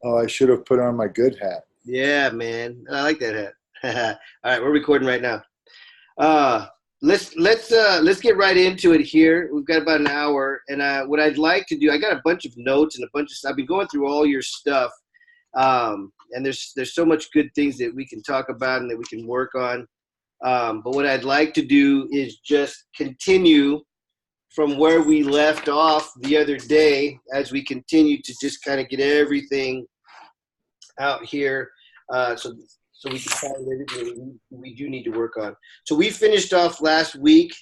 Oh, I should have put on my good hat. Yeah, man. I like that hat. All right, we're recording right now. Uh, let's get right into it here. We've got about an hour, and what I'd like to do, I got a bunch of notes and a bunch of stuff. I've been going through all your stuff, and there's so much good things that we can talk about and that we can work on. But what I'd like to do is just continue from where we left off the other day, as we continue to just kind of get everything out here, so we can find everything we do need to work on. So we finished off last week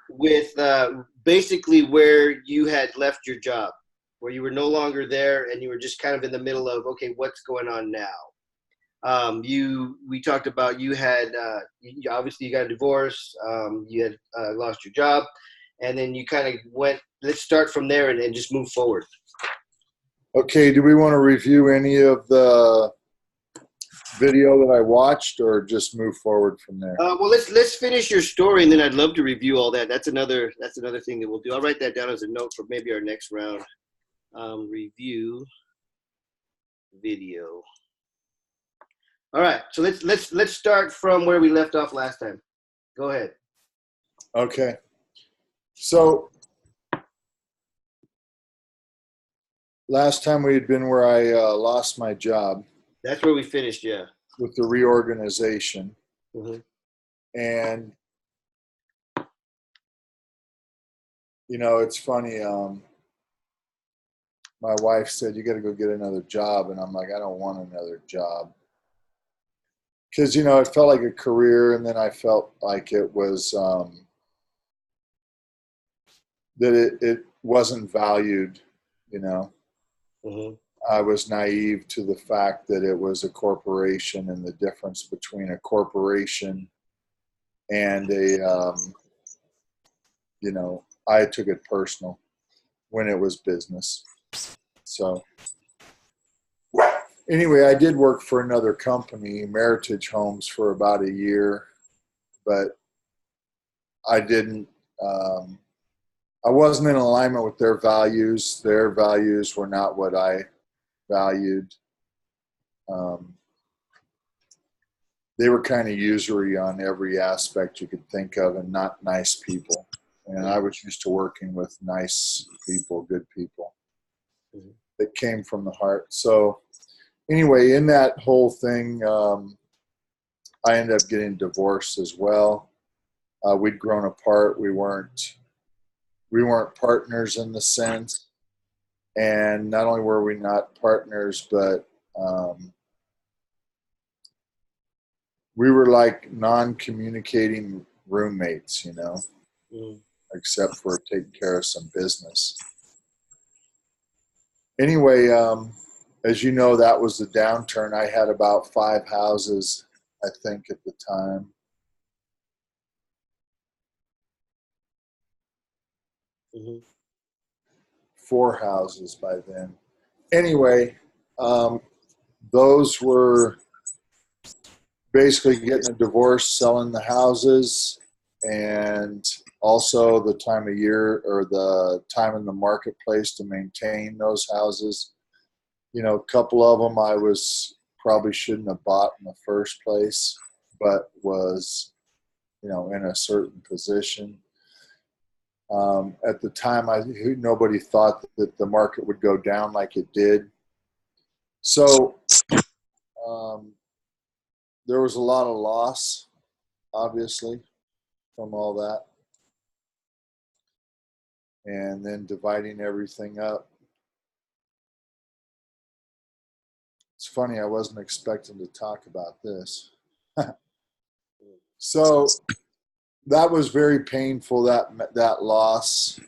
with basically where you had left your job, where you were no longer there and you were just kind of in the middle of, okay, what's going on now? We talked about you had obviously you got a divorce, you had lost your job, and then you kind of went. Let's start from there and just move forward. Okay, do we want to review any of the video that I watched, or just move forward from there? Well, let's finish your story, and then I'd love to review all that. That's another thing that we'll do. I'll write that down as a note for maybe our next round. Review video. All right, so let's start from where we left off last time. Go ahead. Okay, so last time we had been where I lost my job. That's where we finished, yeah. With the reorganization. Mm-hmm. And, you know, it's funny. My wife said, you got to go get another job. And I'm like, I don't want another job. Because, you know, it felt like a career. And then I felt like it was, that it wasn't valued, you know. Mm-hmm. I was naive to the fact that it was a corporation and the difference between a corporation and a, you know, I took it personal when it was business. So anyway, I did work for another company, Meritage Homes, for about a year, but I didn't, I wasn't in alignment with their values. Their values were not what I valued. They were kind of usury on every aspect you could think of, and not nice people. And I was used to working with nice people, good people that came from the heart. So anyway, in that whole thing, I ended up getting divorced as well. We'd grown apart. We weren't partners in the sense. And not only were we not partners, but we were like non-communicating roommates, you know, except for taking care of some business. Anyway, as you know, that was the downturn. I had about 5 houses, I think, at the time. Mm-hmm. 4 houses by then. Anyway, those were basically getting a divorce, selling the houses, and also the time of year or the time in the marketplace to maintain those houses. You know, a couple of them I probably shouldn't have bought in the first place, but was, you know, in a certain position. At the time, nobody thought that the market would go down like it did. So there was a lot of loss, obviously, from all that. And then dividing everything up. It's funny, I wasn't expecting to talk about this. So that was very painful, that loss.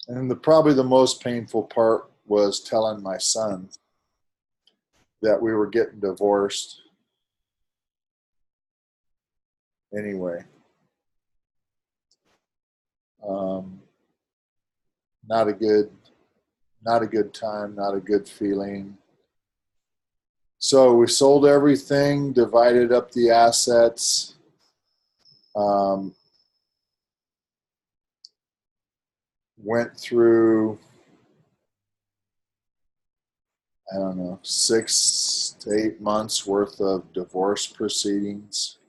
And probably the most painful part was telling my son that we were getting divorced. Anyway, not a good time, not a good feeling. So we sold everything, divided up the assets. went through, I don't know, 6 to 8 months worth of divorce proceedings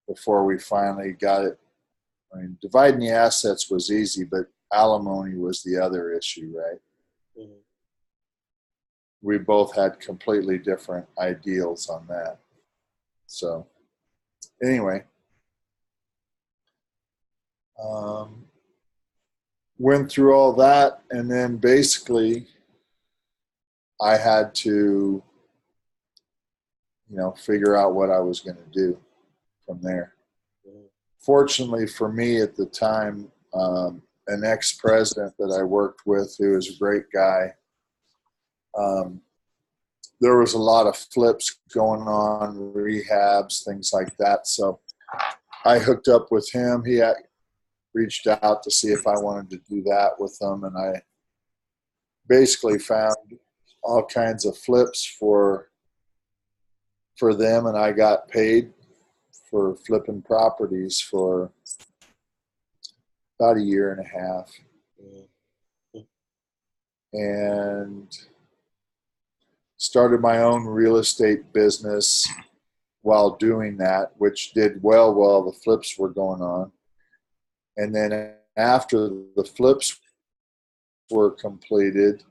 before we finally got it. I mean, dividing the assets was easy, but alimony was the other issue, right? Mm-hmm. We both had completely different ideals on that. So anyway, went through all that, and then basically I had to, figure out what I was going to do from there. Fortunately for me at the time, an ex-president that I worked with, who was a great guy, there was a lot of flips going on, rehabs, things like that. So I hooked up with him. He reached out to see if I wanted to do that with them, and I basically found all kinds of flips for them, and I got paid for flipping properties for about a year and a half. And started my own real estate business while doing that, which did well while the flips were going on. And then after the flips were completed,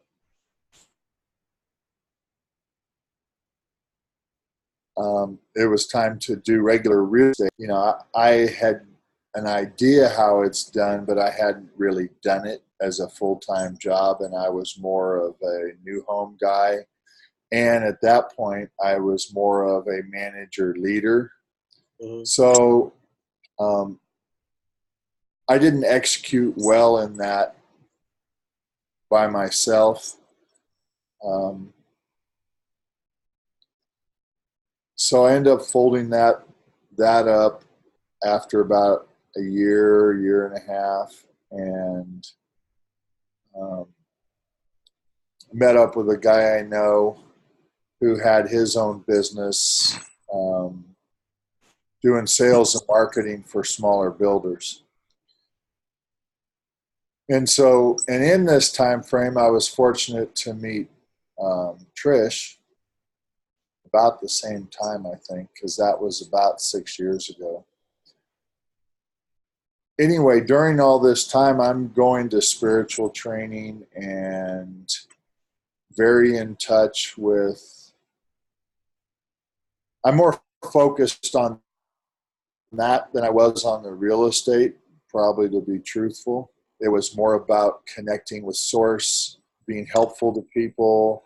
it was time to do regular real estate. I had an idea how it's done, but I hadn't really done it as a full-time job, and I was more of a new home guy. And at that point, I was more of a manager leader. Mm-hmm. So I didn't execute well in that by myself. So I ended up folding that up after about a year and a half, and met up with a guy I know who had his own business doing sales and marketing for smaller builders. And in this time frame, I was fortunate to meet Trish about the same time, I think, because that was about 6 years ago. Anyway, during all this time, I'm going to spiritual training and very in touch with, I'm more focused on that than I was on the real estate, probably, to be truthful. It was more about connecting with source, being helpful to people,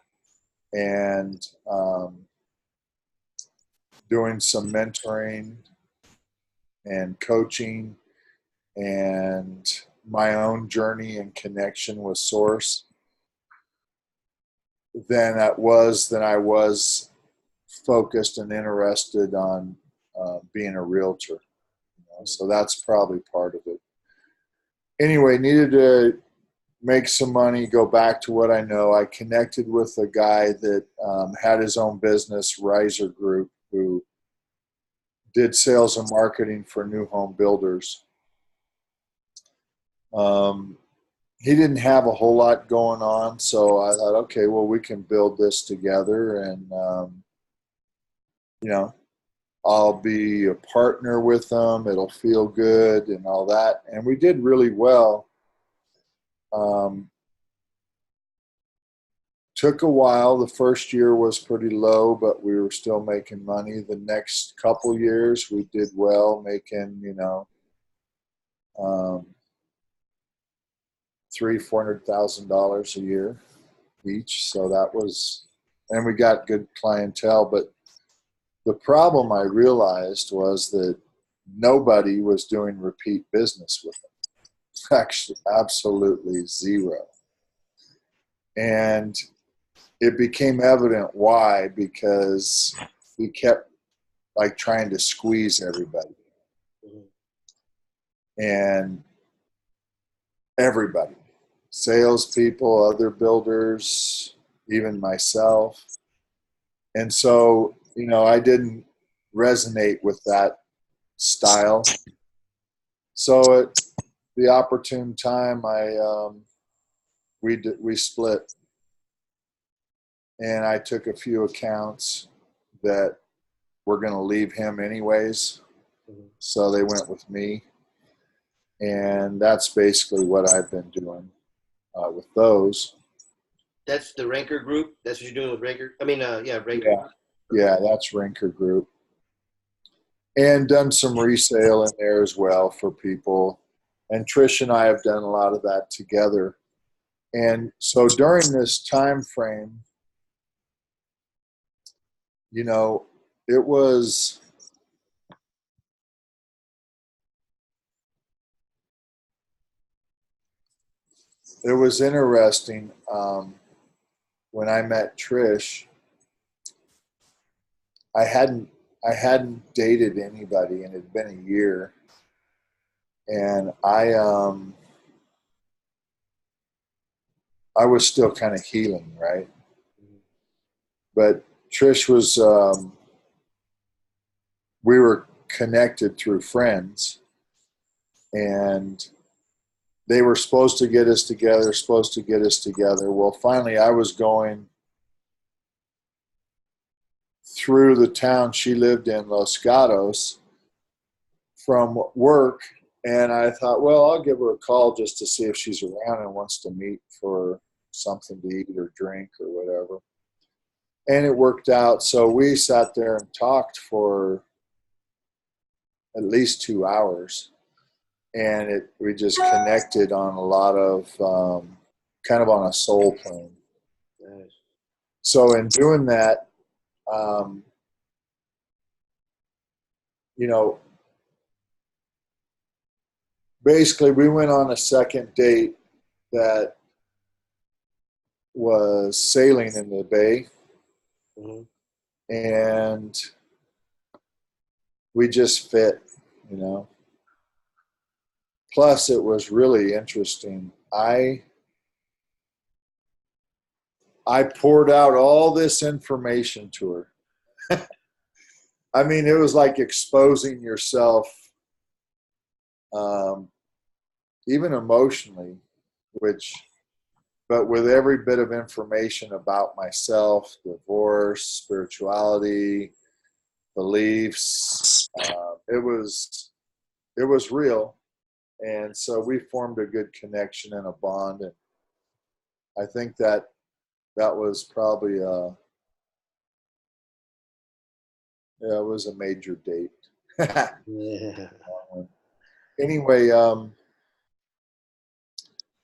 and doing some mentoring and coaching and my own journey and connection with source than I was focused and interested on being a realtor. So that's probably part of it. Anyway, needed to make some money, go back to what I know. I connected with a guy that had his own business, Riser Group, who did sales and marketing for new home builders. He didn't have a whole lot going on, so I thought, okay, well, we can build this together, and I'll be a partner with them. It'll feel good and all that. And we did really well. Took a while. The first year was pretty low, but we were still making money. The next couple years, we did well, making, $300,000-$400,000 a year each. So that was, and we got good clientele. But the problem I realized was that nobody was doing repeat business with them. Actually, absolutely zero. And it became evident why, because we kept trying to squeeze everybody. And everybody, salespeople, other builders, even myself. And so, I didn't resonate with that style. So the opportune time, we split, and I took a few accounts that were going to leave him anyways, so they went with me, and that's basically what I've been doing with those. That's the Renker group. That's what you're doing with Renker. I mean, yeah, Renker. Yeah, yeah, that's Renker Group, and done some resale in there as well for people. And Trish and I have done a lot of that together. And so during this time frame, you know, it was interesting. When I met Trish, I hadn't dated anybody, and it had been a year, and I was still kind of healing, right? But Trish was, we were connected through friends, and they were supposed to get us together, Well, finally, I was going through the town she lived in, Los Gatos, from work, and I thought, well, I'll give her a call just to see if she's around and wants to meet for something to eat or drink or whatever. And it worked out. So we sat there and talked for at least 2 hours, and we just connected on a lot of kind of on a soul plane. Nice. So in doing that, you know, basically we went on a second date that was sailing in the bay, and we just fit, you know. Plus, it was really interesting. I poured out all this information to her. I mean, it was like exposing yourself, even emotionally, but with every bit of information about myself, divorce, spirituality, beliefs. It was real. And so we formed a good connection and a bond. And I think that was probably it was a major date. Yeah. Anyway,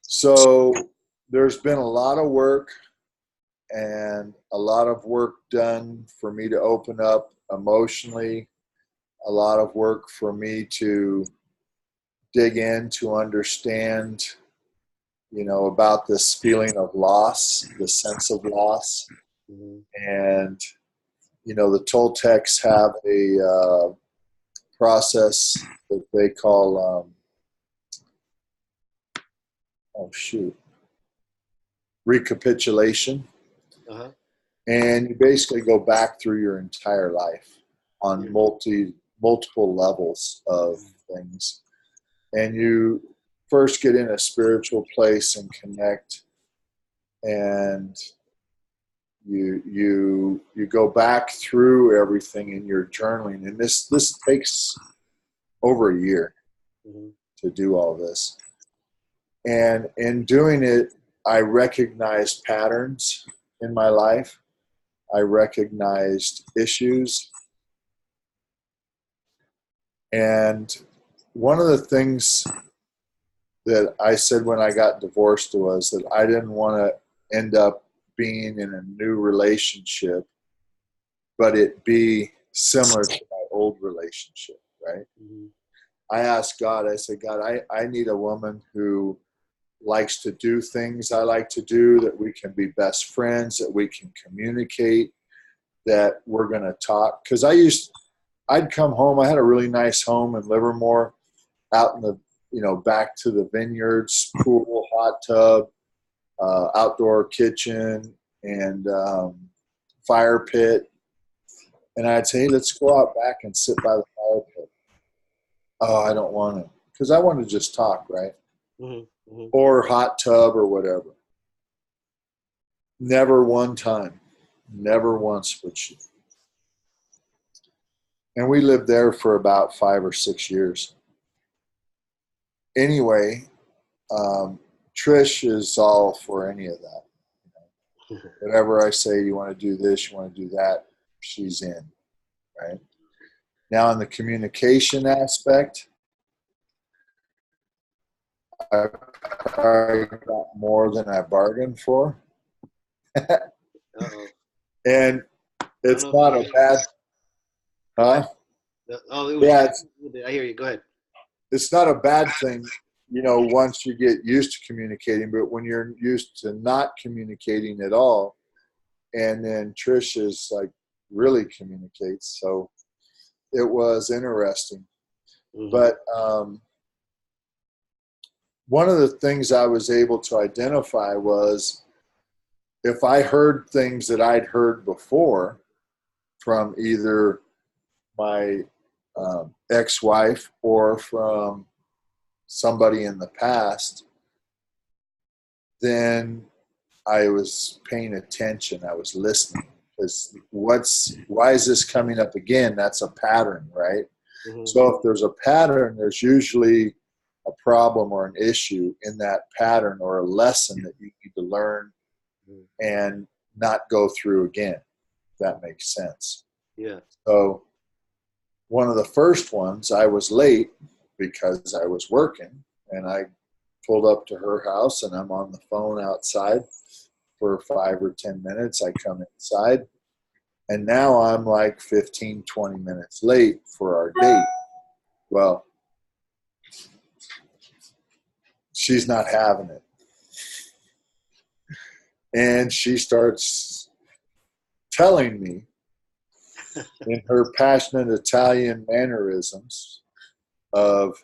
so there's been a lot of work and a lot of work done for me to open up emotionally, a lot of work for me to dig in to understand, you know, about this feeling of loss, the sense of loss. And, you know, the Toltecs have a process that they call, recapitulation. And you basically go back through your entire life on multiple levels of things. And you first get in a spiritual place and connect, and you go back through everything in your journaling. And this takes over a year to do all this. And in doing it, I recognized patterns in my life. I recognized issues. And one of the things that I said when I got divorced was that I didn't want to end up being in a new relationship, but it be similar to my old relationship, right? I asked God, I said, God, I need a woman who likes to do things I like to do, that we can be best friends, that we can communicate, that we're going to talk. Because I'd come home. I had a really nice home in Livermore, out in the, you know, back to the vineyards, pool, hot tub, outdoor kitchen, and fire pit. And I'd say, hey, let's go out back and sit by the fire pit. Oh, I don't want to, because I want to just talk, right? Mm-hmm. Mm-hmm. Or hot tub or whatever. Never one time. Never once would she. And we lived there for about 5 or 6 years. Anyway, Trish is all for any of that. Whatever I say, you want to do this, you want to do that, she's in, right? Now, in the communication aspect, I probably got more than I bargained for. Uh-oh. And it's I don't not know a if bad, huh? Oh, it was. Yeah, I hear you. Go ahead. it's not a bad thing, once you get used to communicating, but when you're used to not communicating at all, and then Trish is like really communicates. So it was interesting. Mm-hmm. But one of the things I was able to identify was if I heard things that I'd heard before from either my ex-wife or from somebody in the past, then I was paying attention. I was listening. Because why is this coming up again? That's a pattern, right? Mm-hmm. So if there's a pattern, there's usually a problem or an issue in that pattern or a lesson that you need to learn and not go through again. If that makes sense. Yeah. So one of the first ones, I was late because I was working, and I pulled up to her house, and I'm on the phone outside for 5 or 10 minutes. I come inside, and now I'm like 15, 20 minutes late for our date. Well, she's not having it. And she starts telling me in her passionate Italian mannerisms of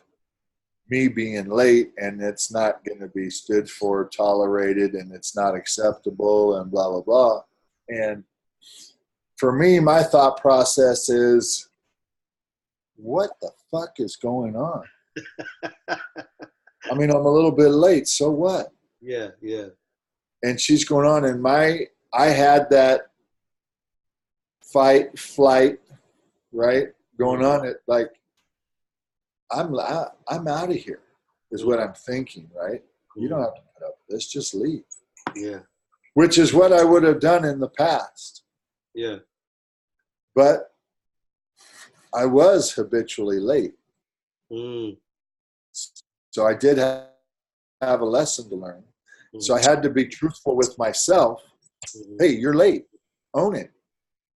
me being late, and it's not going to be stood for, tolerated, and it's not acceptable, and blah, blah, blah. And for me, my thought process is, what the fuck is going on? I mean, I'm a little bit late, so what? Yeah, yeah. And she's going on, and I had that fight, flight, right, going on. It like, I'm out of here, is what I'm thinking, right? You don't have to put up with this, just leave. Yeah. Which is what I would have done in the past. Yeah. But I was habitually late. Mm. So I did have a lesson to learn. Mm-hmm. So I had to be truthful with myself. Mm-hmm. Hey, you're late. Own it,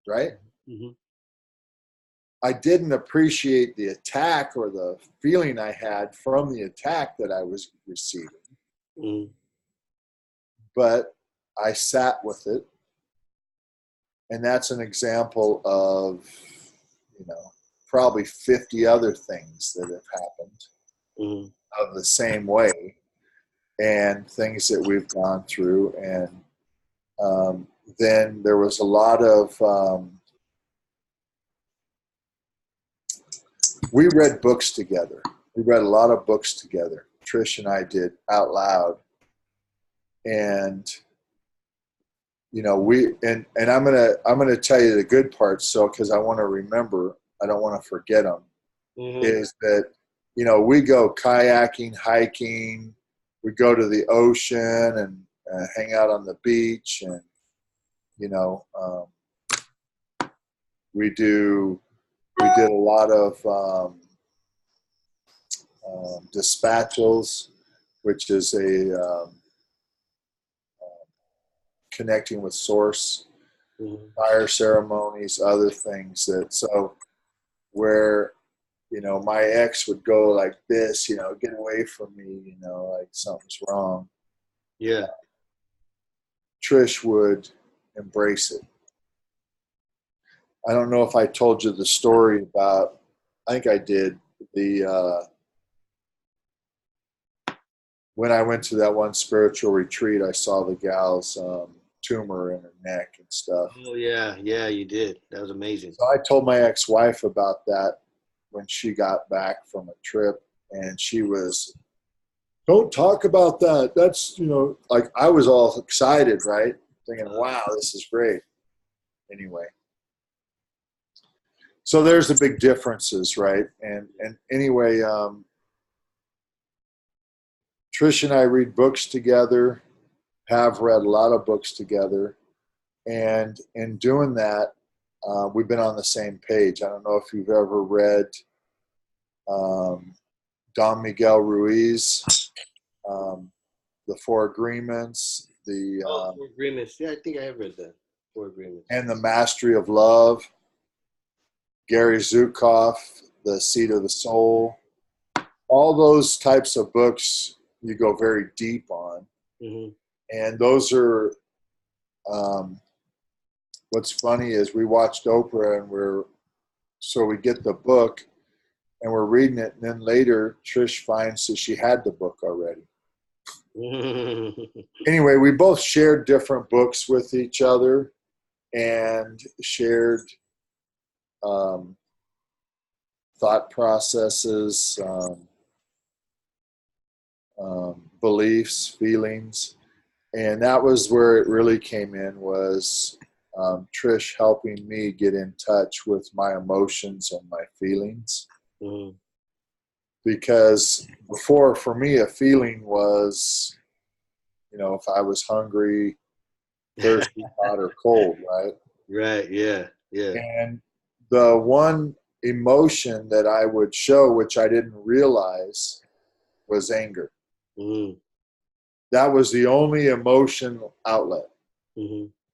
right? Mm-hmm. I didn't appreciate the attack or the feeling I had from the attack that I was receiving. Mm-hmm. But I sat with it. And that's an example of, probably 50 other things that have happened of the same way, and things that we've gone through. And then there was a lot of, we read books together. We read a lot of books together. Trish and I did out loud. And I'm gonna tell you the good parts, so because I want to remember, I don't want to forget them. Is that we go kayaking, hiking, we go to the ocean and hang out on the beach, and we did a lot of dispatchals, which is a connecting with source, fire ceremonies, other things where my ex would go like this, get away from me, like something's wrong. Yeah. Trish would embrace it. I don't know if I told you the story about, I think I did, when I went to that one spiritual retreat, I saw the gal's tumor in her neck and stuff. Oh, yeah. Yeah, you did. That was amazing. So I told my ex-wife about that when she got back from a trip. And she was, don't talk about that. That's, like I was all excited, right? Thinking, wow, this is great. Anyway. So there's the big differences, right? And anyway, Trish and I read books together, have read a lot of books together. And in doing that, we've been on the same page. I don't know if you've ever read Don Miguel Ruiz, The Four Agreements, Four Agreements. Yeah, I think I have read that. Four Agreements. and The Mastery of Love, Gary Zukav, The Seat of the Soul. All those types of books you go very deep on. Mm-hmm. And those are, what's funny is we watched Oprah and we get the book and we're reading it. And then later Trish finds that she had the book already. Anyway, we both shared different books with each other and shared thought processes, beliefs, feelings. And that was where it really came in, was Trish helping me get in touch with my emotions and my feelings. Mm-hmm. Because before, for me, a feeling was, if I was hungry, thirsty, hot or cold, right? Right, yeah, yeah. And the one emotion that I would show, which I didn't realize, was anger. Mm-hmm. That was the only emotion outlet,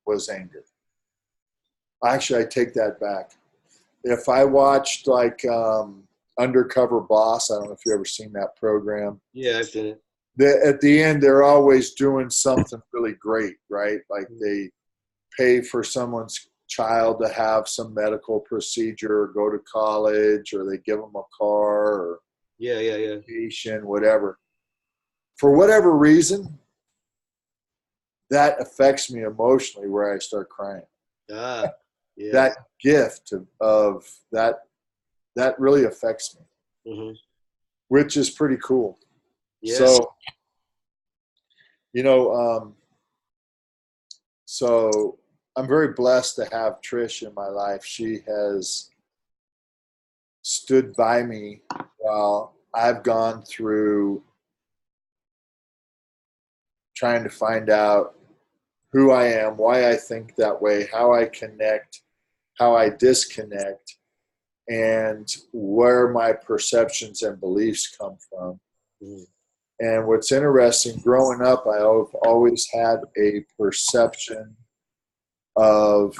was anger. Actually, I take that back. If I watched like Undercover Boss, I don't know if you've ever seen that program. Yeah, I've seen it. At the end, they're always doing something really great, right? Like they pay for someone's child to have some medical procedure or go to college, or they give them a car or vacation, whatever. For whatever reason, that affects me emotionally where I start crying. Yeah. That gift of that really affects me, which is pretty cool. Yeah. So I'm very blessed to have Trish in my life. She has stood by me while I've gone through trying to find out who I am, why I think that way, how I connect, how I disconnect, and where my perceptions and beliefs come from. And what's interesting, growing up, I've always had a perception of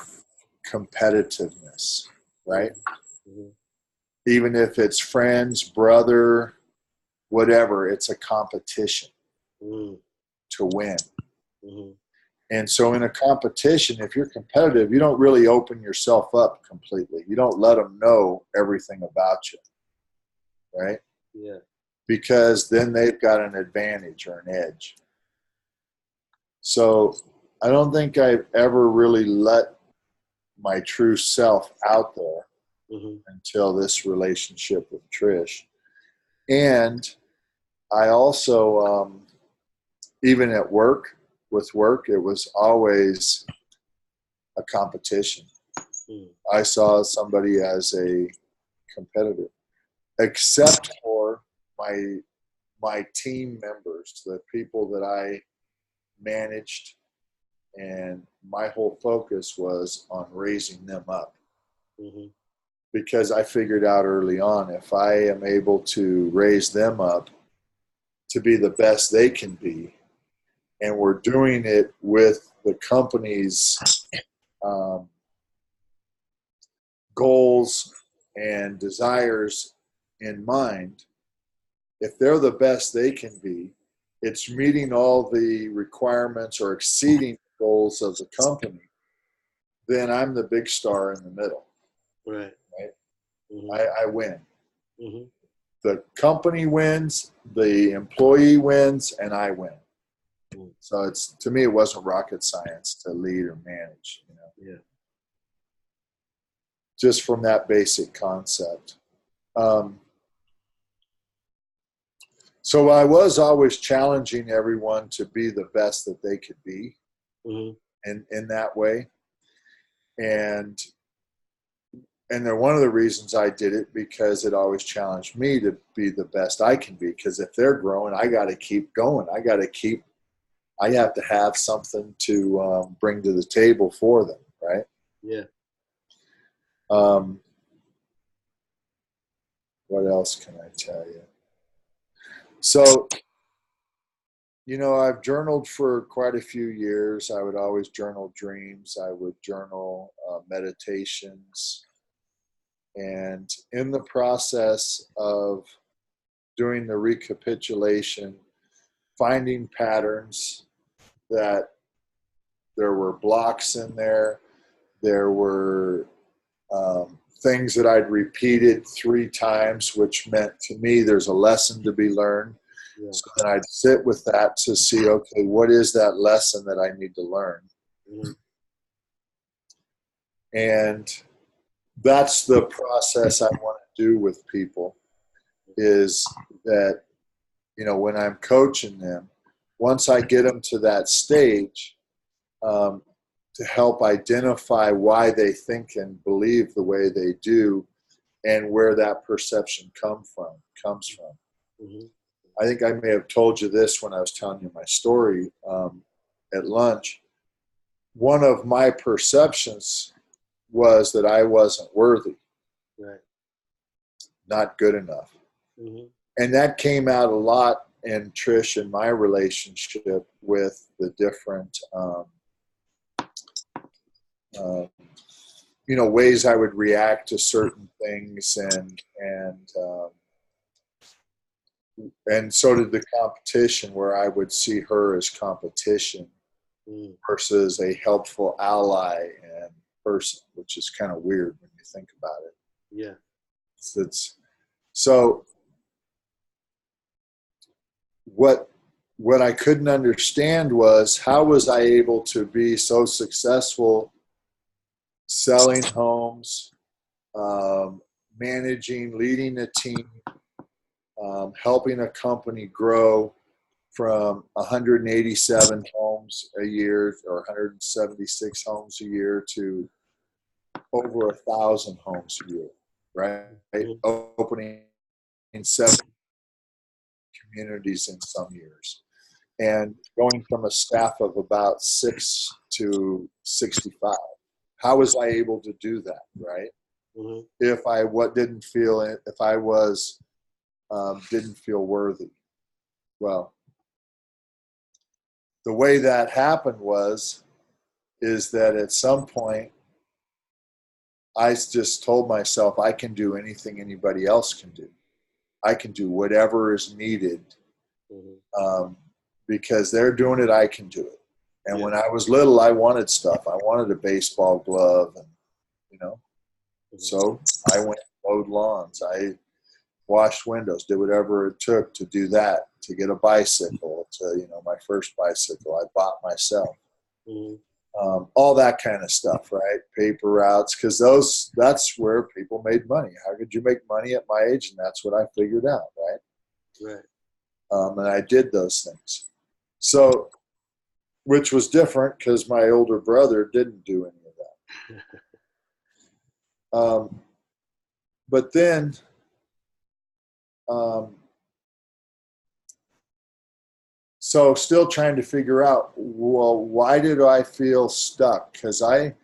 competitiveness, right? Even if it's friends, brother, whatever, it's a competition to win. And so in a competition, if you're competitive, you don't really open yourself up completely. You don't let them know everything about you, right? Yeah. Because then they've got an advantage or an edge. So I don't think I've ever really let my true self out there until this relationship with Trish. And I also, even at work, it was always a competition. I saw somebody as a competitor, except for my team members, the people that I managed, and my whole focus was on raising them up. Because I figured out early on, if I am able to raise them up to be the best they can be, and we're doing it with the company's goals and desires in mind, if they're the best they can be, it's meeting all the requirements or exceeding the goals of the company, then I'm the big star in the middle. Right. I win. The company wins, the employee wins, and I win. So to me, it wasn't rocket science to lead or manage, Yeah. Just from that basic concept. So I was always challenging everyone to be the best that they could be in that way. And they're one of the reasons I did it, because it always challenged me to be the best I can be. Because if they're growing, I got to keep going. I have to have something to bring to the table for them, right? Yeah. What else can I tell you? So, I've journaled for quite a few years. I would always journal dreams. I would journal meditations. And in the process of doing the recapitulation, finding patterns, that there were blocks in there. There were things that I'd repeated 3 times, which meant to me there's a lesson to be learned. Yeah. So then I'd sit with that to see, okay, what is that lesson that I need to learn? And that's the process I want to do with people, is that, when I'm coaching them, once I get them to that stage, to help identify why they think and believe the way they do, and where that perception comes from. I think I may have told you this when I was telling you my story at lunch. One of my perceptions was that I wasn't worthy, Right. not good enough. And that came out a lot in Trish and my relationship with the different ways I would react to certain things, and so did the competition, where I would see her as competition versus a helpful ally and person, which is kind of weird when you think about it. Yeah. So what I couldn't understand was, how was I able to be so successful selling homes, managing, leading a team, helping a company grow from 187 homes a year or 176 homes a year to over 1,000 homes a year, right? Opening in 7 communities in some years, and going from a staff of about 6 to 65. How was I able to do that, right? If I didn't feel worthy. Well, the way that happened is that at some point I just told myself, I can do anything anybody else can do. I can do whatever is needed, because they're doing it, I can do it. And when I was little, I wanted stuff. I wanted a baseball glove, and so I went and mowed lawns. I washed windows, did whatever it took to do that, to get a bicycle, to, my first bicycle I bought myself. All that kind of stuff, right? Paper routes, because that's where people made money. How could you make money at my age? And that's what I figured out, right? Right. And I did those things. So, which was different because my older brother didn't do any of that. But then, so still trying to figure out, well, why did I feel stuck? Because I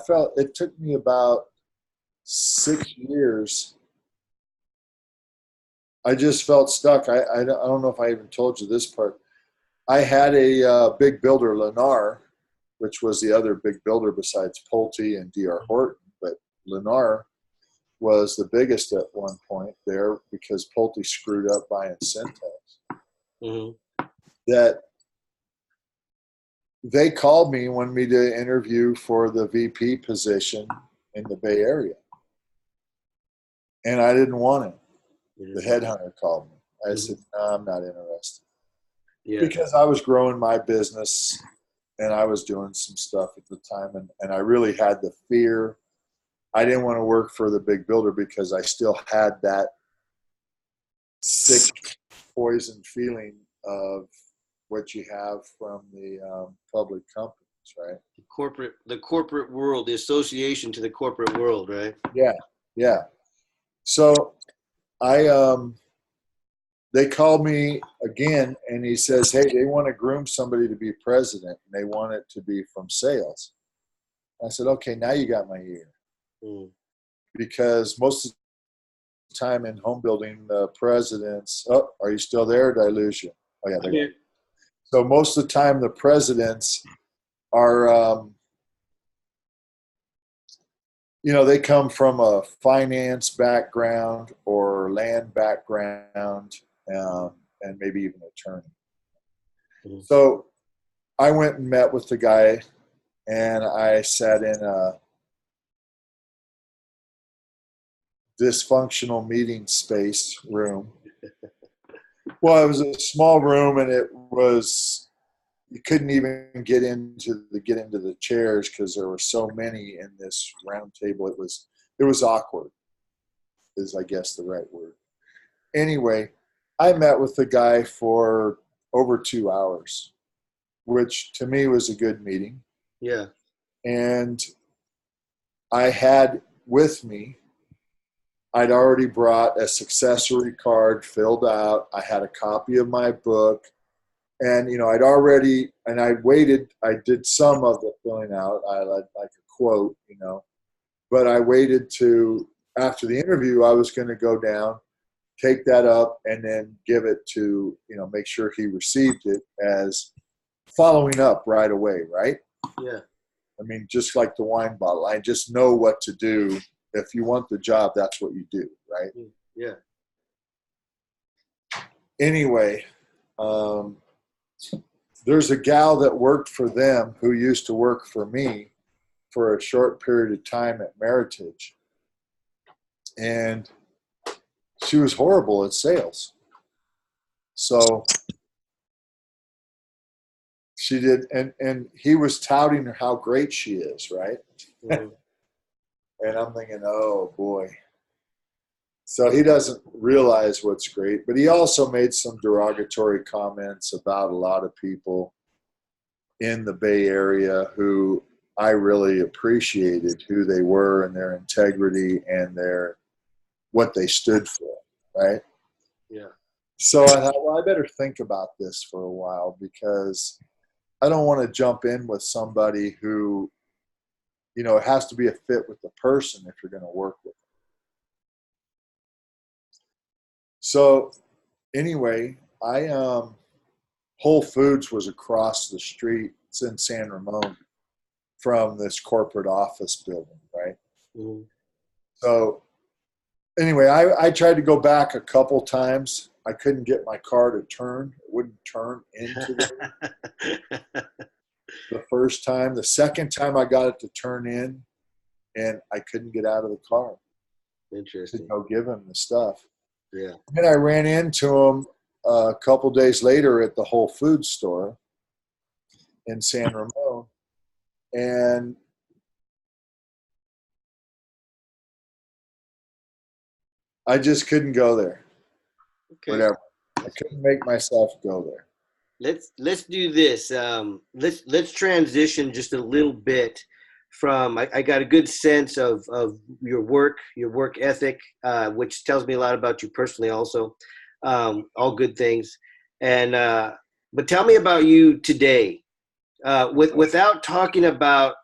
felt it took me about 6 years. I just felt stuck. I don't know if I even told you this part. I had a big builder, Lennar, which was the other big builder besides Pulte and D.R. Horton. But Lennar was the biggest at one point there, because Pulte screwed up buying Centex. That they called me and wanted me to interview for the VP position in the Bay Area. And I didn't want it. The headhunter called me. I said, no, I'm not interested. Yeah. Because I was growing my business and I was doing some stuff at the time. And I really had the fear. I didn't want to work for the big builder because I still had that sick poisoned feeling of what you have from the public companies, right? The corporate world, the association to the corporate world, right? Yeah, yeah. So they called me again, and he says, hey, they want to groom somebody to be president, and they want it to be from sales. I said, okay, now you got my ear. Because most of the time in home building, the presidents, oh, are you still there? Did I lose you? Oh, yeah, there you go. So most of the time, the presidents are, they come from a finance background or land background, and maybe even attorney. So I went and met with the guy, and I sat in a dysfunctional meeting space room. Well, it was a small room, and you couldn't even get into the chairs because there were so many in this round table. It was awkward, is I guess the right word. Anyway, I met with the guy for over 2 hours, which to me was a good meeting. Yeah. And I had with me, I'd already brought a successory card filled out. I had a copy of my book. And, I did some of the filling out. I like a quote, but I waited after the interview, I was going to go down, take that up, and then give it to, make sure he received it as following up right away, right? Yeah. I mean, just like the wine bottle, I just know what to do. If you want the job, that's what you do, right? Yeah. Anyway, there's a gal that worked for them who used to work for me for a short period of time at Meritage. And she was horrible at sales. So she did, and he was touting her how great she is, right? And I'm thinking, oh boy. So he doesn't realize what's great, but he also made some derogatory comments about a lot of people in the Bay Area who I really appreciated who they were and their integrity and what they stood for, right? Yeah. So I thought, well, I better think about this for a while because I don't want to jump in with somebody who, it has to be a fit with the person if you're going to work with them. So anyway, Whole Foods was across the street. It's in San Ramon from this corporate office building, right? Mm-hmm. So anyway, I tried to go back a couple times. I couldn't get my car to turn. It wouldn't turn into the first time. The second time I got it to turn in, and I couldn't get out of the car. Interesting. To go give him the stuff. Yeah. And I ran into him a couple days later at the Whole Foods store in San Ramon, and I just couldn't go there. Okay. Whatever. I couldn't make myself go there. Let's do this. Let's transition just a little bit from. I got a good sense of your work ethic, which tells me a lot about you personally, also. All good things, and but tell me about you today, without talking about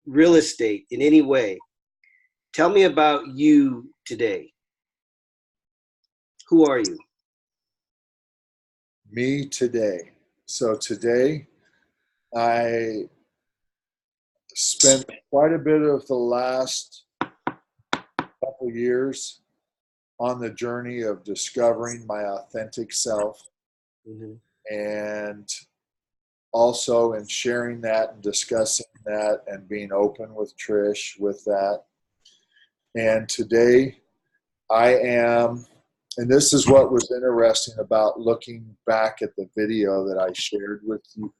real estate in any way. Tell me about you today. Who are you? Me today. So today, I spent quite a bit of the last couple years on the journey of discovering my authentic self, and also in sharing that and discussing that and being open with Trish with that. And today I am, and this is what was interesting about looking back at the video that I shared with you,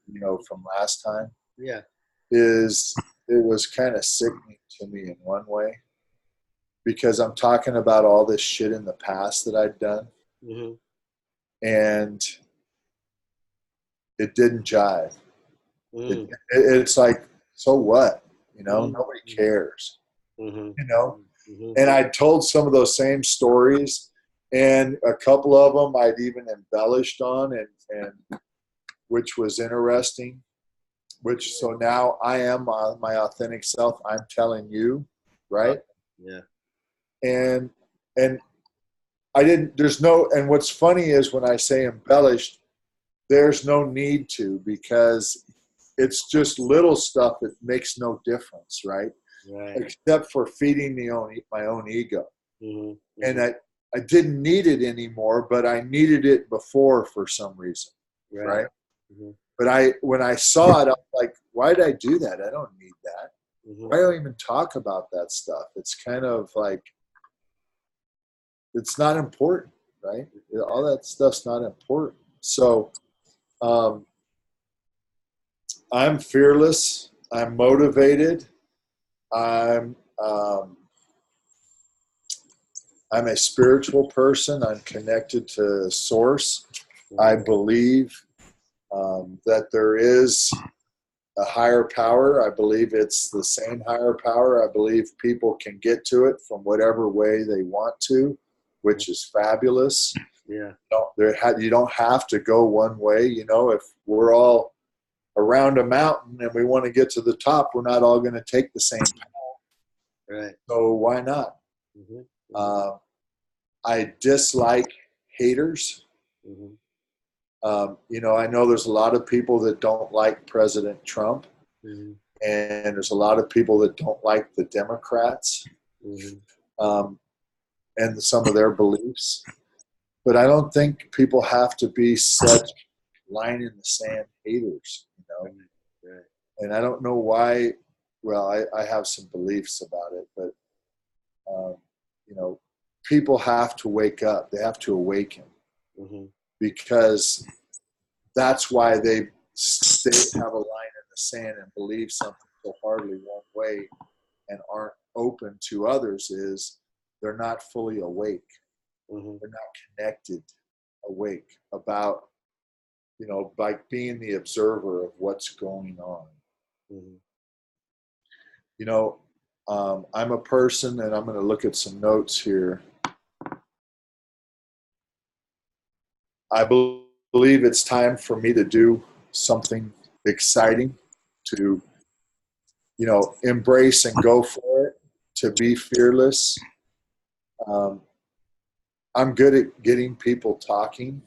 from last time. Yeah. Is it was kind of sickening to me in one way because I'm talking about all this shit in the past that I'd done. and it didn't jive. Mm. It's like, so what? You know, Mm. nobody cares. Mm-hmm. You know, Mm-hmm. and I told some of those same stories, and a couple of them I'd even embellished on, and which was interesting. Which so now I am my authentic self. I'm telling you, right? Yeah. And I didn't. There's no. And what's funny is when I say embellished, there's no need to, because it's just little stuff that makes no difference, right? Right. Except for feeding my own ego. Mm-hmm. And I didn't need it anymore, but I needed it before for some reason, right? Mm-hmm. But when I saw it, I was like, why did I do that? I don't need that. Mm-hmm. Why do I even talk about that stuff? It's kind of like, it's not important, right? All that stuff's not important. So I'm fearless. I'm motivated. I'm I'm a spiritual person. I'm connected to Source. I believe that there is a higher power. I believe it's the same higher power. I believe people can get to it from whatever way they want to, which is fabulous. Yeah. You don't have to go one way. You know, if we're all around a mountain and we want to get to the top, we're not all going to take the same path. Right. So why not? Mm-hmm. I dislike haters. Mm-hmm. You know, I know there's a lot of people that don't like President Trump, Mm-hmm. and there's a lot of people that don't like the Democrats, and some of their beliefs. But I don't think people have to be such line in the sand haters, you know. Right. And I don't know why. Well, I have some beliefs about it, but you know, people have to wake up. They have to awaken, because that's why they have a line in the sand and believe something so hardly one way and aren't open to others. Is they're not fully awake. They're not connected, awake about, you know, by being the observer of what's going on. You know, I'm a person, and I'm going to look at some notes here. I believe it's time for me to do something exciting, to, you know, embrace and go for it, to be fearless. I'm good at getting people talking,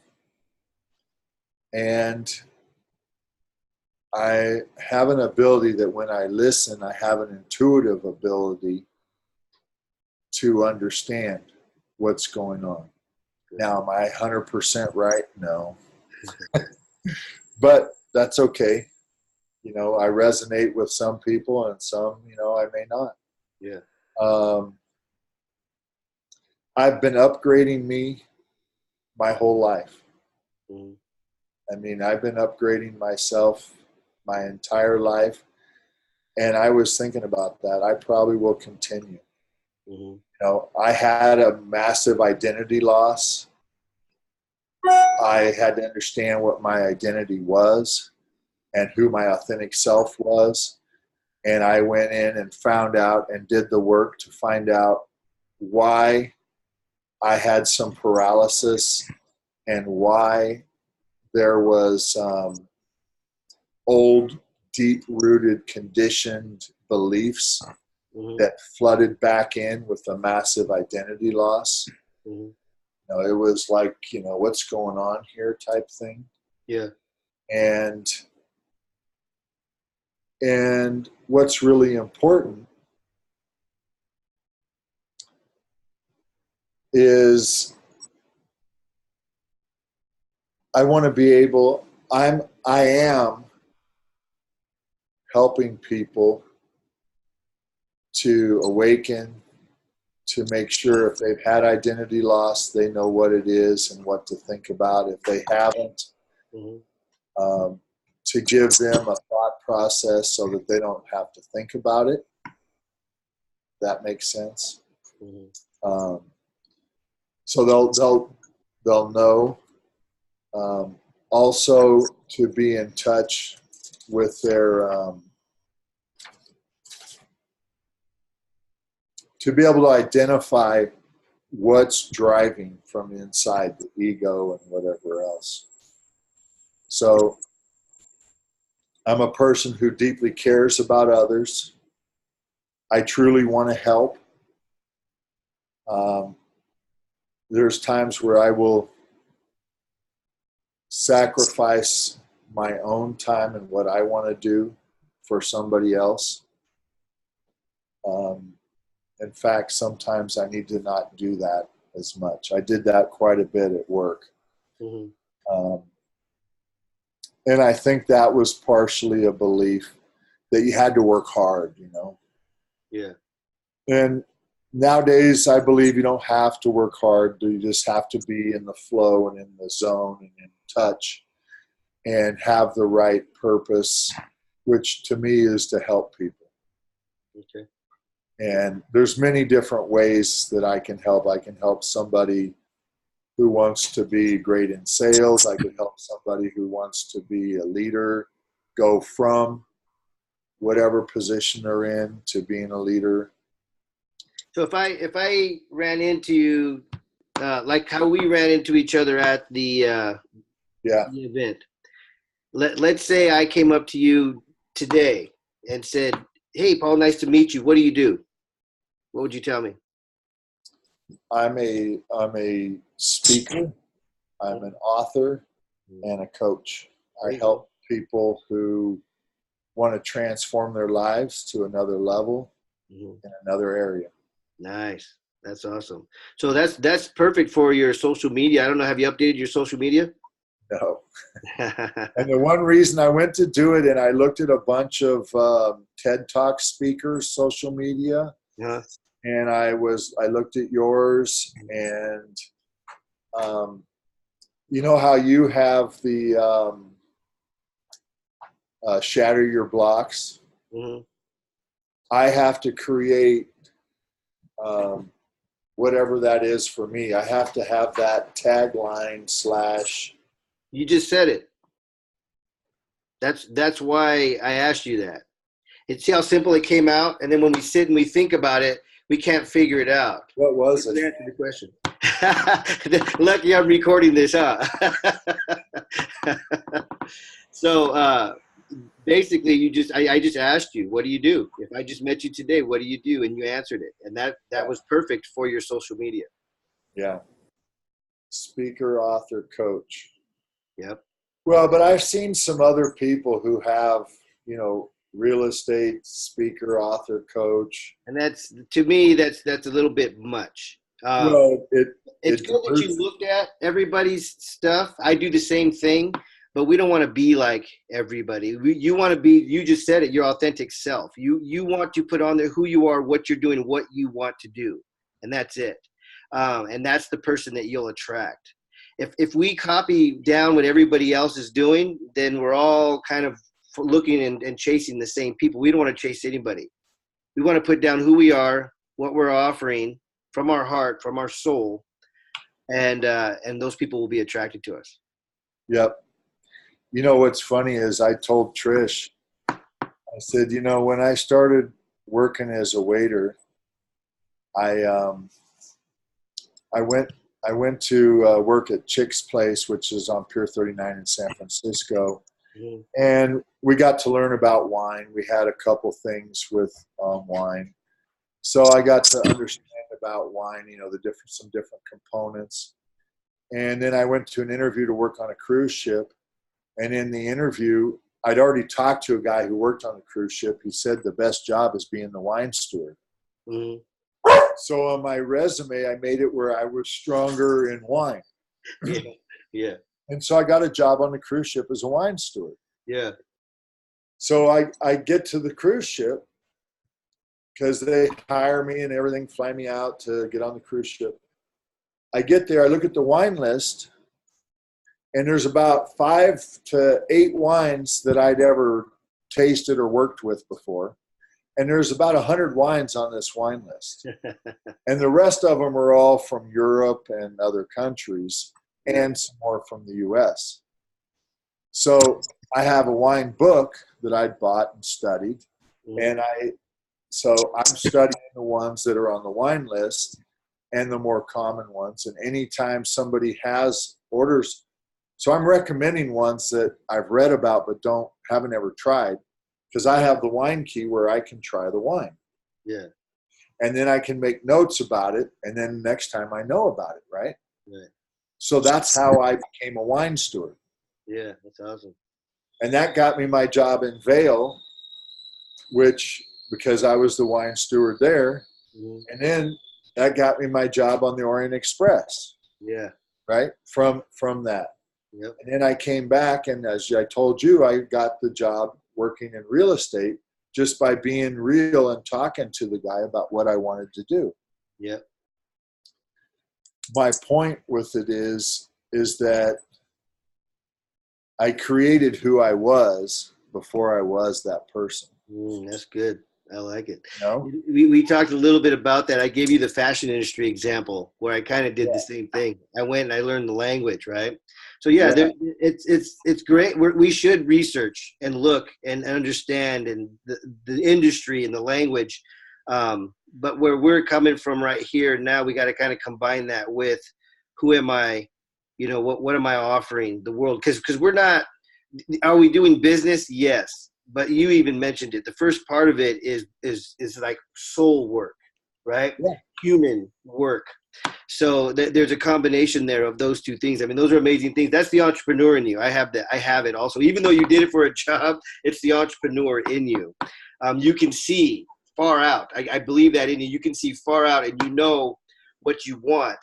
and I have an ability that when I listen, I have an intuitive ability to understand what's going on. Now, am I 100% right? No. But that's okay. You know, I resonate with some people, and some, you know, I may not. Yeah. I've been upgrading me my whole life. Mm-hmm. I mean, I've been upgrading myself my entire life. And I was thinking about that. I probably will continue. You know, I had a massive identity loss. I had to understand what my identity was and who my authentic self was. And I went in and found out and did the work to find out why I had some paralysis and why there was old, deep-rooted, conditioned beliefs that flooded back in with a massive identity loss. You know, it was like, you know, what's going on here type thing. Yeah. And what's really important is I want to be able, I am helping people to awaken, to make sure if they've had identity loss, they know what it is and what to think about. If they haven't, to give them a thought process so that they don't have to think about it. That makes sense. So they'll know Also, to be in touch with their, to be able to identify what's driving from inside the ego and whatever else. So I'm a person who deeply cares about others. I truly want to help. There's times where I will sacrifice my own time and what I want to do for somebody else. In fact, sometimes I need to not do that as much. I did that quite a bit at work. Mm-hmm. And I think that was partially a belief that you had to work hard, you know? Yeah. And nowadays, I believe you don't have to work hard. You just have to be in the flow and in the zone and in touch and have the right purpose, which to me is to help people. Okay. And there's many different ways that I can help. I can help somebody who wants to be great in sales. I could help somebody who wants to be a leader, go from whatever position they're in to being a leader. So if I ran into you, like how we ran into each other at the event, let's say I came up to you today and said, "Hey, Paul, nice to meet you. What do you do?" What would you tell me? I'm a speaker. I'm an author and a coach. I help people who want to transform their lives to another level in another area. Nice. That's awesome. So that's perfect for your social media. I don't know. Have you updated your social media? No. And the one reason I went to do it, and I looked at a bunch of TED Talk speakers, social media, and I looked at yours, and you know how you have the shatter your blocks? Mm-hmm. I have to create whatever that is for me. I have to have that tagline / You just said it. That's why I asked you that. And see how simple it came out? And then when we sit and we think about it, we can't figure it out. What was it? Answer the question. Lucky I'm recording this, huh? So basically, I just asked you, what do you do? If I just met you today, what do you do? And you answered it. And that was perfect for your social media. Yeah. Speaker, author, coach. Yep. Well, but I've seen some other people who have, real estate, speaker, author, coach. And that's, to me, that's a little bit much. Well, it's good that you looked at everybody's stuff. I do the same thing, but we don't want to be like everybody. You want to be, you just said it, your authentic self. You want to put on there who you are, what you're doing, what you want to do. And that's it. And that's the person that you'll attract. If we copy down what everybody else is doing, then we're all kind of looking and chasing the same people. We don't want to chase anybody. We want to put down who we are, what we're offering from our heart, from our soul, and those people will be attracted to us. Yep. You know what's funny is I told Trish, I said, when I started working as a waiter, I went to work at Chick's Place, which is on Pier 39 in San Francisco. Mm-hmm. And we got to learn about wine. We had a couple things with wine. So I got to understand about wine, some different components. And then I went to an interview to work on a cruise ship. And in the interview, I'd already talked to a guy who worked on the cruise ship. He said the best job is being the wine steward. Mm-hmm. So on my resume, I made it where I was stronger in wine. Yeah. And so I got a job on the cruise ship as a wine steward. Yeah. So I get to the cruise ship because they hire me and everything, fly me out to get on the cruise ship. I get there, I look at the wine list, and there's about 5 to 8 wines that I'd ever tasted or worked with before. And there's about 100 wines on this wine list. And the rest of them are all from Europe and other countries. and some more from the U.S. So I have a wine book that I bought and studied, and so I'm studying the ones that are on the wine list and the more common ones. And anytime somebody has orders, so I'm recommending ones that I've read about but haven't ever tried, because I have the wine key where I can try the wine. Yeah. And then I can make notes about it, and then next time I know about it, right? Right. So that's how I became a wine steward. Yeah, that's awesome. And that got me my job in Vail, which, because I was the wine steward there, and then that got me my job on the Orient Express. Yeah. Right? From that. Yep. And then I came back, and as I told you, I got the job working in real estate just by being real and talking to the guy about what I wanted to do. Yep. My point with it is that I created who I was before I was that person. That's good. I like it. You know? We talked a little bit about that. I gave you the fashion industry example where I kind of did the same thing. I went and I learned the language, right? So it's great. We should research and look and understand and the industry and the language. But where we're coming from right here now, we got to kind of combine that with who am I? You know, what am I offering the world? Because we're not. Are we doing business? Yes. But you even mentioned it. The first part of it is like soul work, right? Yeah. Human work. So there's a combination there of those two things. I mean, those are amazing things. That's the entrepreneur in you. I have that. I have it also. Even though you did it for a job, it's the entrepreneur in you. You can see far out. I believe that in you. You can see far out, and you know what you want.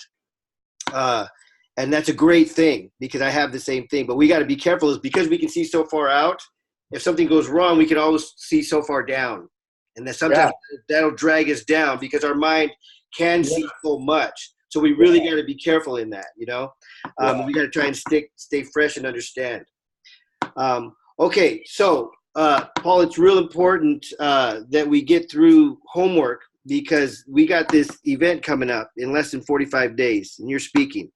And that's a great thing, because I have the same thing. But we got to be careful, is because we can see so far out. If something goes wrong, we can always see so far down. And that sometimes that'll drag us down, because our mind can see so much. So we really got to be careful in that, you know. We got to try and stay fresh and understand. Okay, so Paul, it's real important that we get through homework, because we got this event coming up in less than 45 days, and you're speaking.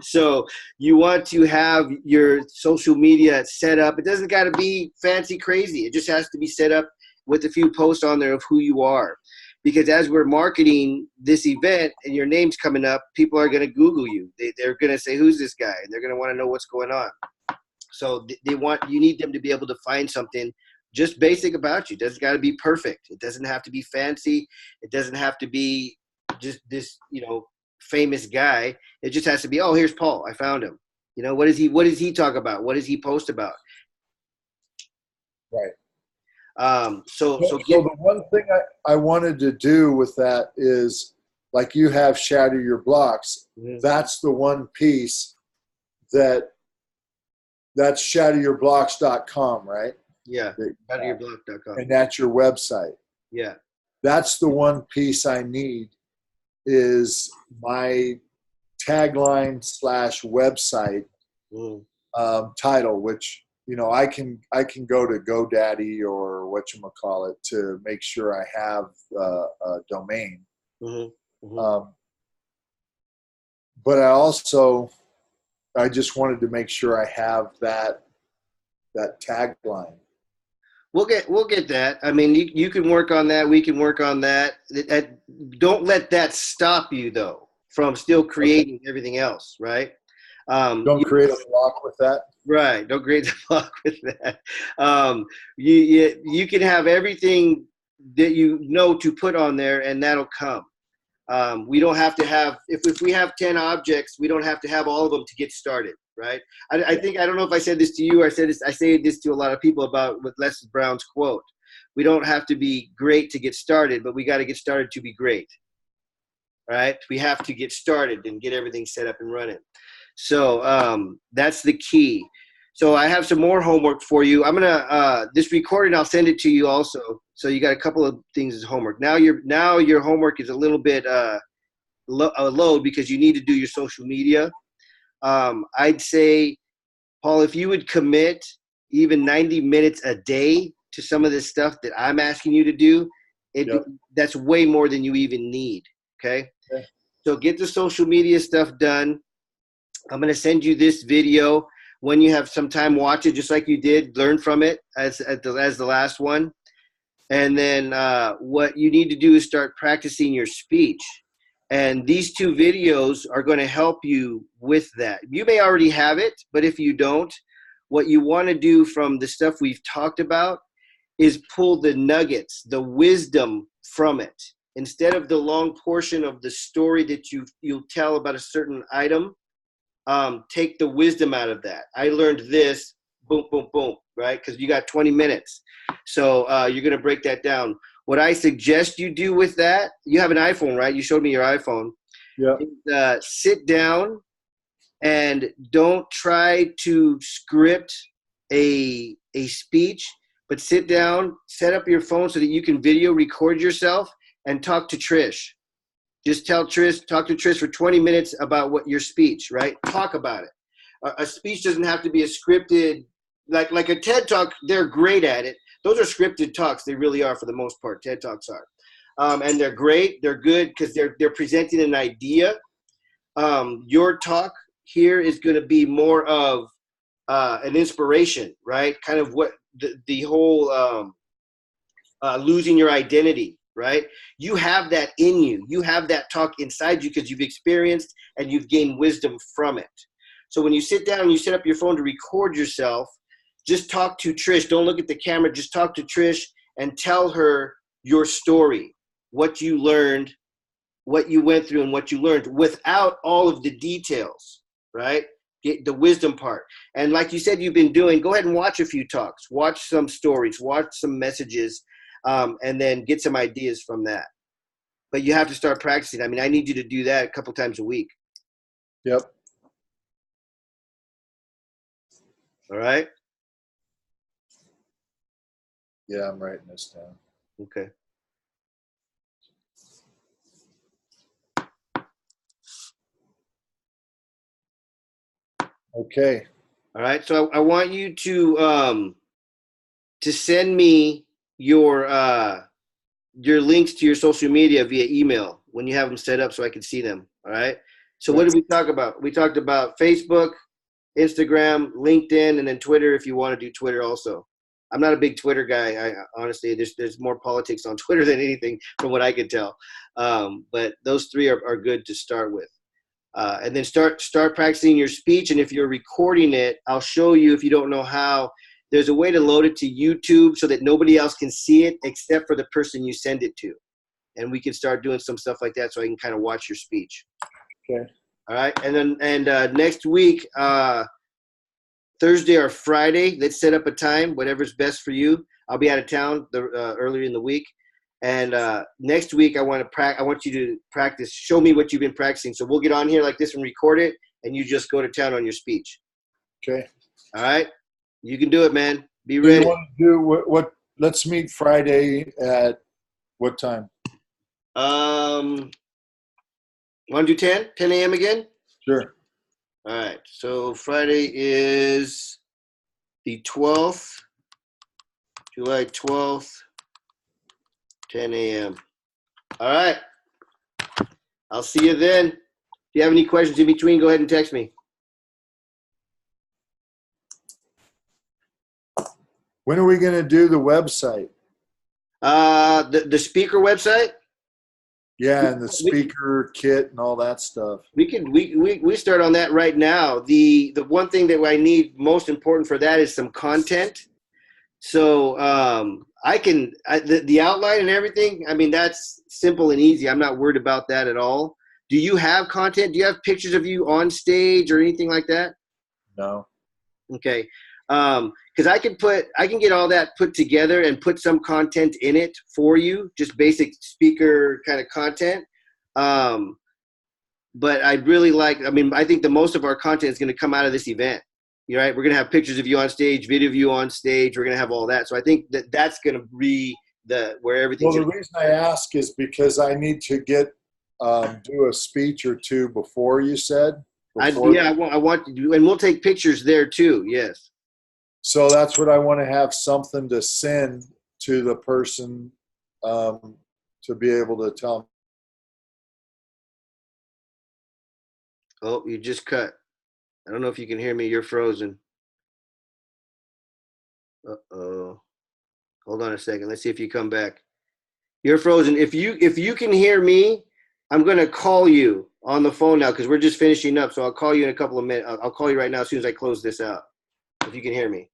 So you want to have your social media set up. It doesn't got to be fancy crazy. It just has to be set up with a few posts on there of who you are. Because as we're marketing this event and your name's coming up, people are going to Google you. They're going to say, who's this guy? And they're going to want to know what's going on. So you need them to be able to find something just basic about you. It doesn't got to be perfect. It doesn't have to be fancy. It doesn't have to be just this, famous guy. It just has to be, oh, here's Paul. I found him. What does he talk about? What does he post about? Right. So the one thing I wanted to do with that is, like you have Shatter Your Blocks. Mm-hmm. That's the one piece that's shatteryourblocks.com, right? Yeah. Shatteryourblock.com. And that's your website. Yeah. That's the one piece I need, is my tagline /website title, which, I can go to GoDaddy or whatchamacallit to make sure I have a domain. Mm-hmm. Mm-hmm. But I just wanted to make sure I have that tagline. We'll get that. I mean, you can work on that. We can work on that. Don't let that stop you, though, from still creating everything else, right? Don't create a block with that. Right. Don't create the block with that. You can have everything that to put on there, and that'll come. We don't have to have, if we have 10 objects, we don't have to have all of them to get started, right? I think, I don't know if I said this to you, or I say this to a lot of people with Les Brown's quote. We don't have to be great to get started, but we got to get started to be great, right? We have to get started and get everything set up and running. So that's the key. So I have some more homework for you. I'm gonna this recording, I'll send it to you also. So you got a couple of things as homework. Now your homework is a little bit load, because you need to do your social media. I'd say, Paul, if you would commit even 90 minutes a day to some of this stuff that I'm asking you to do, that's way more than you even need. Okay. So get the social media stuff done. I'm going to send you this video. When you have some time, watch it just like you did. Learn from it as the last one. And then what you need to do is start practicing your speech. And these two videos are going to help you with that. You may already have it, but if you don't, what you want to do from the stuff we've talked about is pull the nuggets, the wisdom from it. Instead of the long portion of the story that you'll tell about a certain item, take the wisdom out of that. I learned this, boom, boom, boom, right? Because you got 20 minutes. So you're going to break that down. What I suggest you do with that, you have an iPhone, right? You showed me your iPhone. Yeah. Sit down and don't try to script a speech, but sit down, set up your phone so that you can video record yourself and talk to Trish. Just talk to Trish for 20 minutes about what your speech, right? Talk about it. A speech doesn't have to be a scripted, like a TED Talk, they're great at it. Those are scripted talks. They really are for the most part. TED Talks are. And they're great. They're good because they're presenting an idea. Your talk here is going to be more of an inspiration, right? Kind of what the whole losing your identity, right? You have that in you. You have that talk inside you because you've experienced and you've gained wisdom from it. So when you sit down and you set up your phone to record yourself, just talk to Trish. Don't look at the camera. Just talk to Trish and tell her your story, what you learned, what you went through and what you learned without all of the details, right? Get the wisdom part. And like you said, you've been doing, go ahead and watch a few talks, watch some stories, watch some messages, and then get some ideas from that. But you have to start practicing. I mean, I need you to do that a couple times a week. Yep. All right? Yeah, I'm writing this down. Okay. Okay. All right. So I want you to send me your links to your social media via email when you have them set up so I can see them. All right. So what did we talk about? We talked about Facebook, Instagram, LinkedIn, and then Twitter if you want to do Twitter also. I'm not a big Twitter guy. I honestly, there's more politics on Twitter than anything from what I could tell. But those three are good to start with. And then start practicing your speech. And if you're recording it, I'll show you, if you don't know how, there's a way to load it to YouTube so that nobody else can see it except for the person you send it to. And we can start doing some stuff like that so I can kind of watch your speech. Okay. All right. And then next week, Thursday or Friday, let's set up a time, whatever's best for you. I'll be out of town earlier in the week. And next week, I want you to practice. Show me what you've been practicing. So we'll get on here like this and record it, and you just go to town on your speech. Okay. All right? You can do it, man. Be Do ready. you want to do what? Let's meet Friday at what time? Want to do 10 a.m. again? Sure. All right. So Friday is the 12th, July 12th, 10 a.m. All right. I'll see you then. If you have any questions in between, go ahead and text me. When are we going to do the website? The speaker website? Yeah, and the speaker kit and all that stuff. We start on that right now. The one thing that I need most important for that is some content. So the outline and everything, I mean, that's simple and easy. I'm not worried about that at all. Do you have content? Do you have pictures of you on stage or anything like that? No. Okay. Because I can get all that put together and put some content in it for you, just basic speaker kind of content. But I'd really I think the most of our content is going to come out of this event. You're right. We're going to have pictures of you on stage, video of you on stage. We're going to have all that. So I think that's going to be where everything's. Well, the reason I ask is because I need to do a speech or two before you said. I want to do, and we'll take pictures there too. Yes. So that's what I want to have something to send to the person to be able to tell them. Oh, you just cut. I don't know if you can hear me. You're frozen. Uh-oh. Hold on a second. Let's see if you come back. You're frozen. If you can hear me, I'm gonna call you on the phone now because we're just finishing up. So I'll call you in a couple of minutes. I'll call you right now as soon as I close this out. If you can hear me.